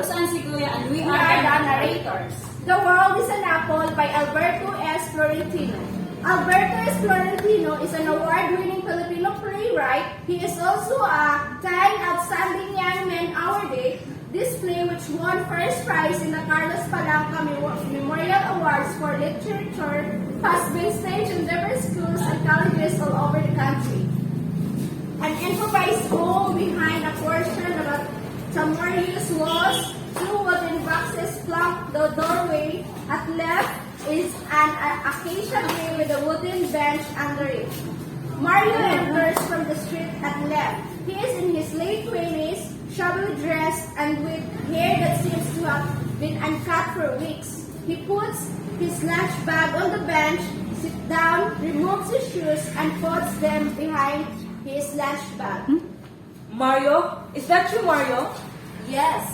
Rose and si Kuya, and we are the narrators. The World is an Apple by Alberto S. Florentino. Alberto S. Florentino is an award-winning Filipino playwright. He is also a 10 Outstanding Young Men Our Day. This play, which won first prize in the Carlos Palanca Memorial Awards for Literature, has been staged in different schools and colleges all over the country. An improvised home behind a portion of a Tamarius walls, two wooden boxes flank the doorway. At left is an acacia tree with a wooden bench under it. Mario enters from the street at left. He is in his late 20s, shabbily dressed and with hair that seems to have been uncut for weeks. He puts his lunch bag on the bench, sits down, removes his shoes, and puts them behind his lunch bag. Mario? Is that you, Mario? Yes.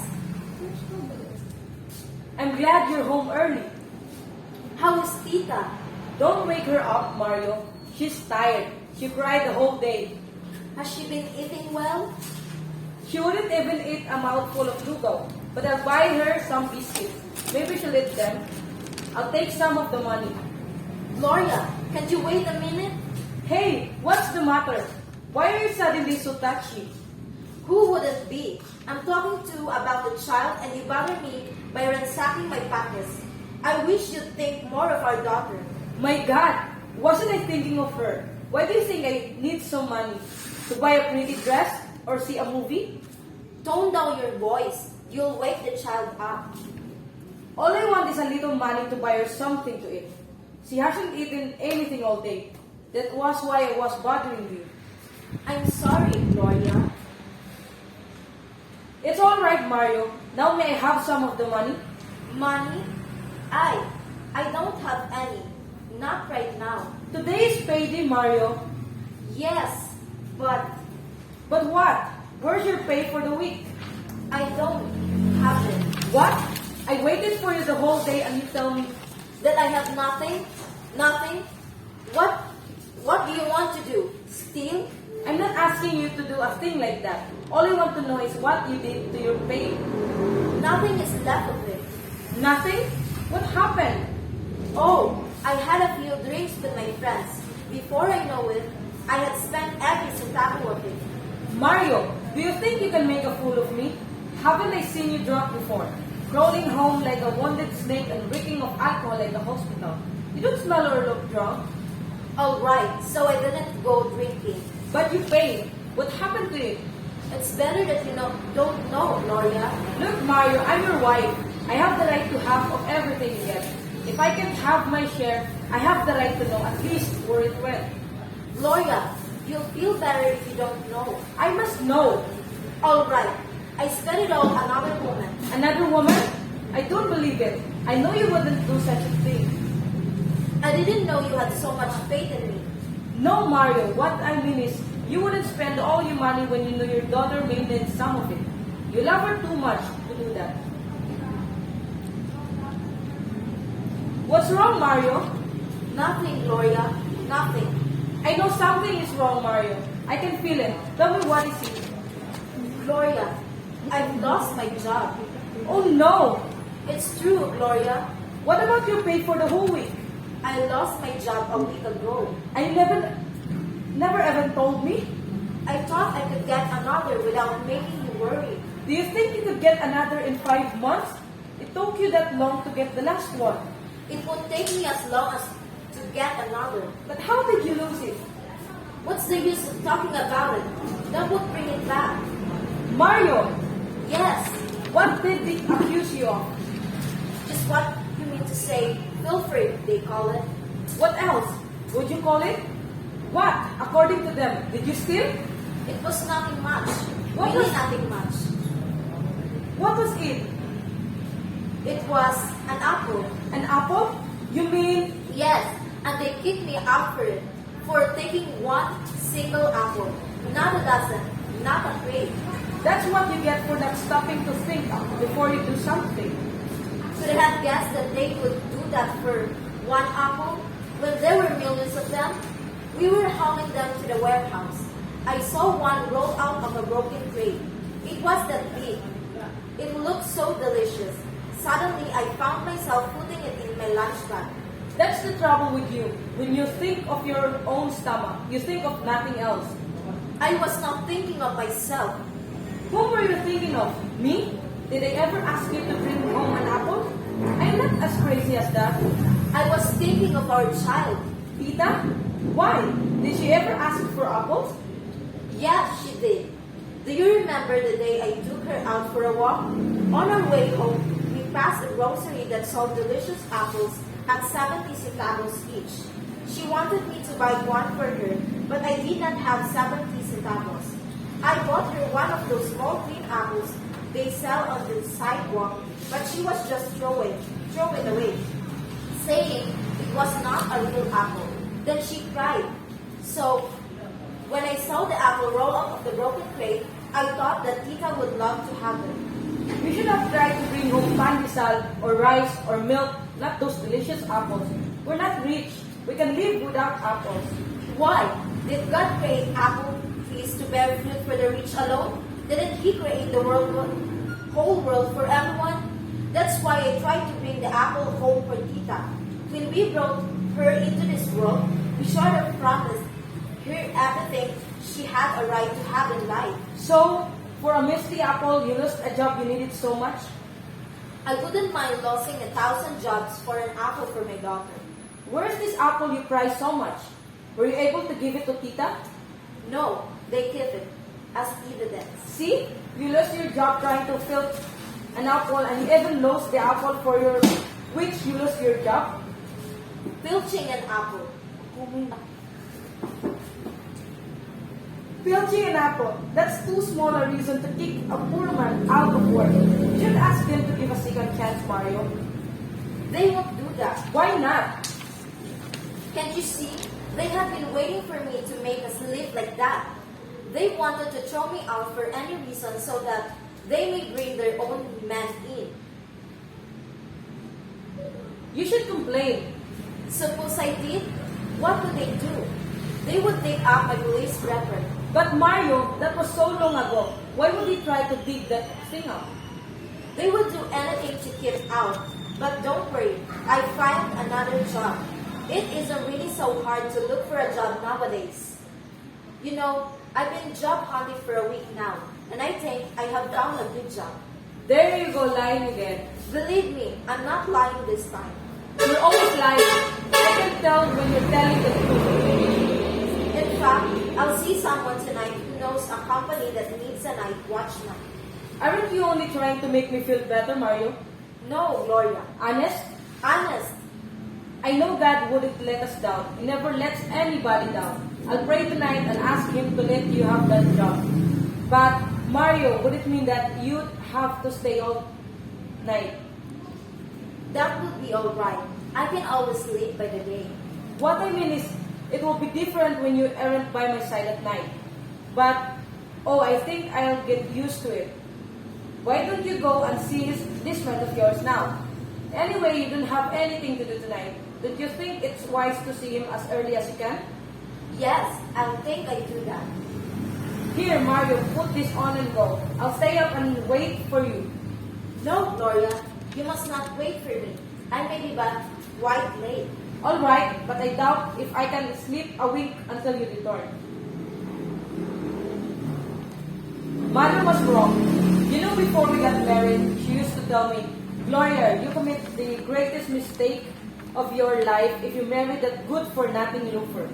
I'm glad you're home early. How is Tita? Don't wake her up, Mario. She's tired. She cried the whole day. Has she been eating well? She wouldn't even eat a mouthful of lugaw, but I'll buy her some biscuits. Maybe she'll eat them. I'll take some of the money. Gloria, can you wait a minute? Hey, what's the matter? Why are you suddenly so touchy? Who would it be? I'm talking to about the child and you bother me by ransacking my pockets. I wish you'd think more of our daughter. My God, wasn't I thinking of her? Why do you think I need some money? To buy a pretty dress or see a movie? Tone down your voice. You'll wake the child up. All I want is a little money to buy her something to eat. She hasn't eaten anything all day. That was why I was bothering you. I'm sorry, Gloria. It's all right, Mario. Now may I have some of the money? Money? I don't have any. Not right now. Today is payday, Mario. Yes, but But what? Where's your pay for the week? I don't have it. What? I waited for you the whole day and you tell me. That I have nothing? Nothing? What do you want to do? Steal? I'm not asking you to do a thing like that. All I want to know is what you did to your pay. Nothing is left of it. Nothing? What happened? Oh, I had a few drinks with my friends. Before I know it, I had spent every centavo of it. Mario, do you think you can make a fool of me? Haven't I seen you drunk before? Crawling home like a wounded snake and reeking of alcohol like a hospital. You don't smell or look drunk. All right, so I didn't go drinking. But you paid. What happened to it? It's better that you don't know, Gloria. Look, Mario, I'm your wife. I have the right to half of everything you get. If I can't have my share, I have the right to know at least where it went. Gloria, you'll feel better if you don't know. I must know. All right, I spent it all another woman. Another woman? I don't believe it. I know you wouldn't do such a thing. I didn't know you had so much faith in me. No, Mario, what I mean is, you wouldn't spend all your money when you know your daughter may need some of it. You love her too much to do that. What's wrong, Mario? Nothing, Gloria. Nothing. I know something is wrong, Mario. I can feel it. Tell me what is it? Gloria, I've lost my job. Oh no! It's true, Gloria. What about your pay for the whole week? I lost my job a week ago. I never even told me. I thought I could get another without making you worry. Do you think you could get another in 5 months? It took you that long to get the last one. It won't take me as long as to get another. But how did you lose it? What's the use of talking about it? That would bring it back. Mario, Yes, what did they accuse you of? just what you mean to say, pilfering, they call it. What else? Would you call it? What, according to them, did you steal? It was nothing much. What Really was- nothing much. What was it? It was an apple. An apple? You mean Yes, and they kicked me out for it. For taking one single apple. Not a dozen. Not a crate. that's what you get for not stopping to think before you do something? Could I have guessed that they would do that for one apple? When there were millions of them, we were hauling them to the warehouse. I saw one roll out of a broken crate. It was that big. It looked so delicious. Suddenly, I found myself putting it in my lunch bag. That's the trouble with you. When you think of your own stomach, you think of nothing else. I was not thinking of myself. Whom were you thinking of? Me? Did I ever ask you to bring home an apple? I'm not as crazy as that. I was thinking of our child. Tita? Why? Did she ever ask for apples? Yeah, she did. Do you remember the day I took her out for a walk? On our way home, we passed a grocery that sold delicious apples at 70 centavos each. She wanted me to buy one for her, but I did not have 70 centavos. I bought her one of those small green apples they sell on the sidewalk, but she was just throwing it away, saying it was not a real apple. Then she cried. So, when I saw the apple roll out of the broken crate, I thought that Tita would love to have it. We should have tried to bring home pandesal or rice or milk, not those delicious apples. We're not rich. We can live without apples. Why? Did God create apple trees to bear fruit for the rich alone? Didn't He create the whole world for everyone? That's why I tried to bring the apple home for Tita. When we brought her into this world, we sort of promised her everything she had a right to have in life. So, for a misty apple, you lost a job you needed so much? I wouldn't mind losing 1,000 jobs for an apple for my daughter. Where's this apple you prize so much? Were you able to give it to Tita? No, they keep it as evidence. See? You lost your job trying to filch an apple and you even lost the apple for which you lost your job? Filching an apple. Filching an apple. That's too small a reason to kick a poor man out of work. You should ask them to give a second chance, Mario. They won't do that. Why not? Can't you see? They have been waiting for me to make us live like that. They wanted to throw me out for any reason so that they may bring their own man in. You should complain. Suppose I did? What would they do? They would dig up my police record. But Mario, that was so long ago. Why would he try to dig that thing up? They would do anything to keep out. But don't worry, I found another job. It isn't really so hard to look for a job nowadays. You know, I've been job hunting for a week now, and I think I have found a good job. There you go, lying again. Believe me, I'm not lying this time. You're always lying. I can tell when you're telling the truth. In fact, I'll see someone tonight who knows a company that needs a night watchman. Aren't you only trying to make me feel better, Mario? No, Gloria. Honest? Honest. I know God wouldn't let us down. He never lets anybody down. I'll pray tonight and ask Him to let you have that job. But, Mario, would it mean that you'd have to stay all night? That would be alright. I can always sleep by the day. What I mean is, it will be different when you aren't by my side at night. But, I think I'll get used to it. Why don't you go and see this friend of yours now? Anyway, you don't have anything to do tonight. Don't you think it's wise to see him as early as you can? Yes, I think I do that. Here, Mario, put this on and go. I'll stay up and wait for you. No, Gloria, you must not wait for me. I may be but quite late. All right, but I doubt if I can sleep a week until you return. Mother was wrong. You know, before we got married, she used to tell me, Gloria, you commit the greatest mistake of your life if you marry that good-for-nothing loafer.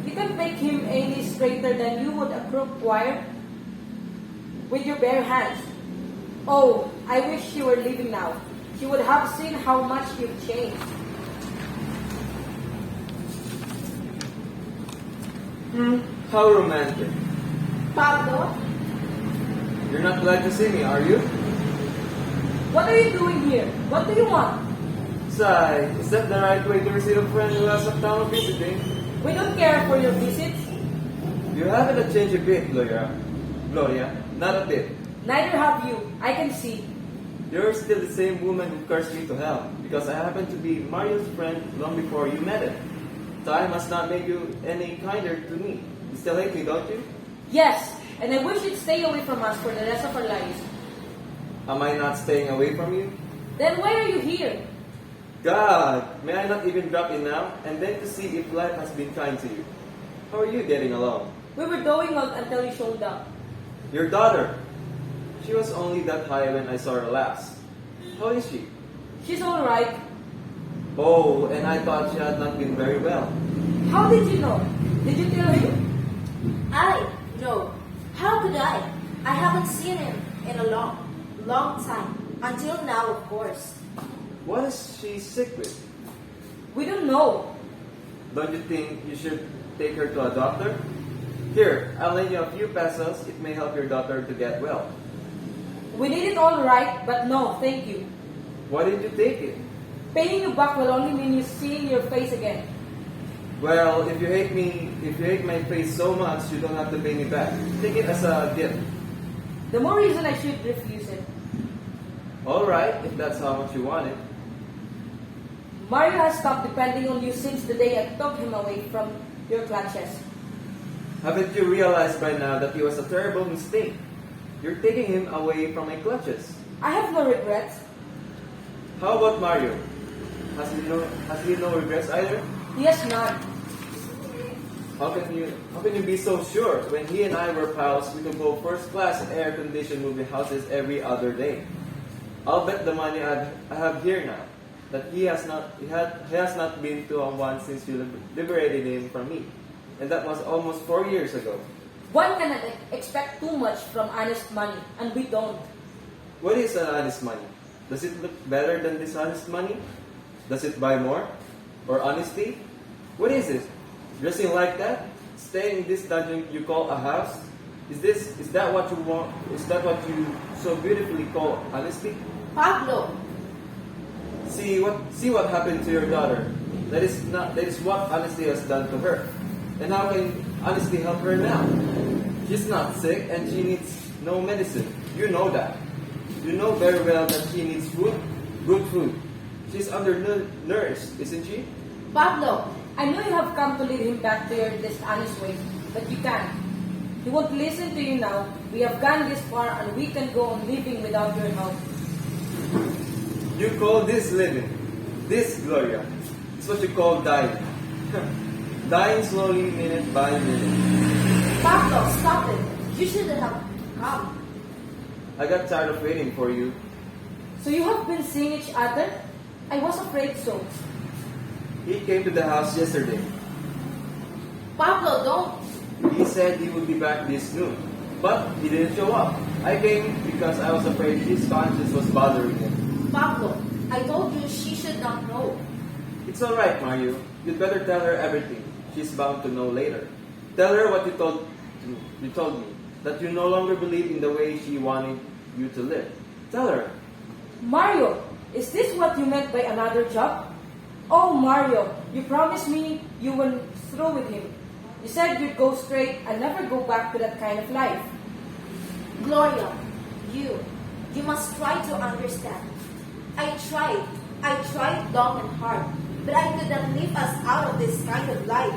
You can make him any straighter than you would a crooked wire with your bare hands. Oh, I wish you were leaving now. She would have seen how much you've changed. How romantic. Pablo? You're not glad to see me, are you? What are you doing here? What do you want? Sai, is that the right way to receive a friend who has a town visiting? We don't care for your visits. You haven't changed a bit, Gloria. Gloria, not a bit. Neither have you. I can see. You're still the same woman who cursed me to hell because I happened to be Mario's friend long before you met him. Time must not make you any kinder to me. You still hate me, don't you? Yes, and I wish you'd stay away from us for the rest of our lives. Am I not staying away from you? Then why are you here? God, may I not even drop in now and then to see if life has been kind to you? How are you getting along? We were going out until you showed up. Your daughter. She was only that high when I saw her last. How is she? She's alright. Oh, and I thought she had not been very well. How did you know? Did you tell him? No. How could I? I haven't seen him in a long time. Until now, of course. What is she sick with? We don't know. Don't you think you should take her to a doctor? Here, I'll lend you a few pesos. It may help your daughter to get well. We did it all right, but no, thank you. Why didn't you take it? Paying you back will only mean you seeing your face again. Well, if you hate my face so much, you don't have to pay me back. Take it as a gift. The more reason I should refuse it. Alright, if that's how much you want it. Mario has stopped depending on you since the day I took him away from your clutches. Haven't you realized by now that it was a terrible mistake? You're taking him away from my clutches. I have no regrets. How about Mario? Has he no regrets either? He has none. How can you be so sure? When he and I were pals, we could go first class air-conditioned movie houses every other day. I'll bet the money I have here now that he has not been to one since you liberated him from me, and that was almost 4 years ago. One cannot expect too much from honest money, and we don't. What is an honest money? Does it look better than dishonest money? Does it buy more? Or honesty? What is it? Dressing like that? Staying in this dungeon you call a house? Is that what you want? Is that what you so beautifully call honesty? Pablo, See what happened to your daughter. That is what honesty has done to her. And how can honesty help her now? She's not sick and she needs no medicine. You know that. You know very well that she needs food, good food. She's undernourished, isn't she? Pablo, I know you have come to lead him back to your dishonest ways, but you can't. He won't listen to you now. We have gone this far and we can go on living without your help. You call this living. This, Gloria, is what you call dying. Dying slowly, minute by minute. Pablo, stop it. You shouldn't have come. I got tired of waiting for you. So you have been seeing each other? I was afraid so. He came to the house yesterday. Pablo, don't. He said he would be back this noon, but he didn't show up. I came because I was afraid his conscience was bothering him. Pablo, I told you she should not know. It's alright, Mario. You'd better tell her everything. She's bound to know later. Tell her what you told me, that you no longer believe in the way she wanted you to live. Tell her. Mario, is this what you meant by another job? Oh, Mario, you promised me you went through with him. You said you'd go straight and never go back to that kind of life. Gloria, you must try to understand. I tried long and hard, but I could not leave us out of this kind of life.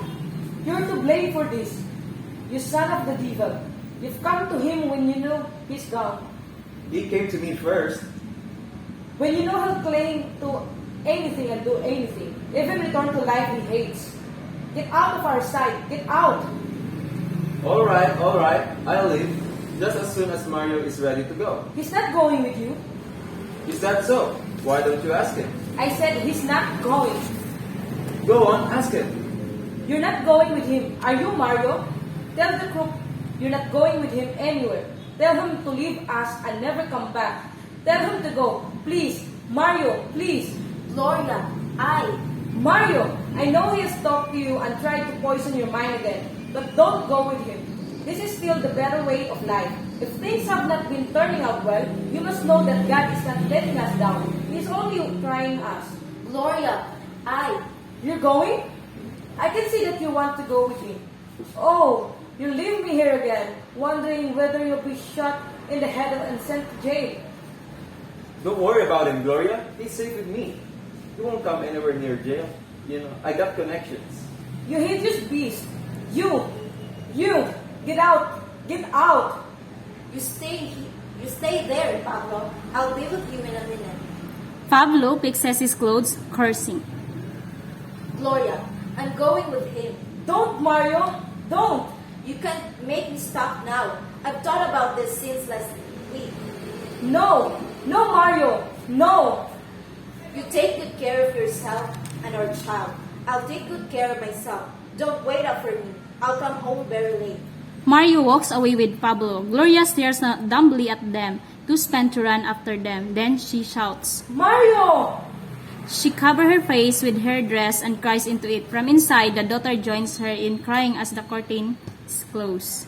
You're to blame for this. You son of the devil. You've come to him when you know he's gone. He came to me first. When you know he'll cling to anything and do anything, even return to life he hates. Get out of our sight. Get out. Alright, I'll leave. Just as soon as Mario is ready to go. He's not going with you. Is that so? Why don't you ask him? I said he's not going. Go on, ask him. You're not going with him. Are you, Mario? Tell the crook you're not going with him anywhere. Tell him to leave us and never come back. Tell him to go. Please. Mario, please. Gloria, Mario, I know he has talked to you and tried to poison your mind again, but don't go with him. This is still the better way of life. If things have not been turning out well, you must know that God is not letting us down. He is only trying us. Gloria, You're going? I can see that you want to go with him. Oh, you leave me here again, wondering whether you'll be shot in the head and sent to jail. Don't worry about him, Gloria. He's safe with me. He won't come anywhere near jail. You know, I got connections. You hideous beast. You, get out. you stay You stay there, Pablo. I'll be with you in a minute. Pablo picks his clothes, cursing. Gloria, I'm going with him. Don't, Mario! Don't! You can't make me stop now. I've thought about this since last week. No! No, Mario! No! You take good care of yourself and our child. I'll take good care of myself. Don't wait up for me. I'll come home very late. Mario walks away with Pablo. Gloria stares dumbly at them. Too spent to run after them. Then she shouts. Mario! She covers her face with her dress and cries into it. From inside, the daughter joins her in crying as the curtains close.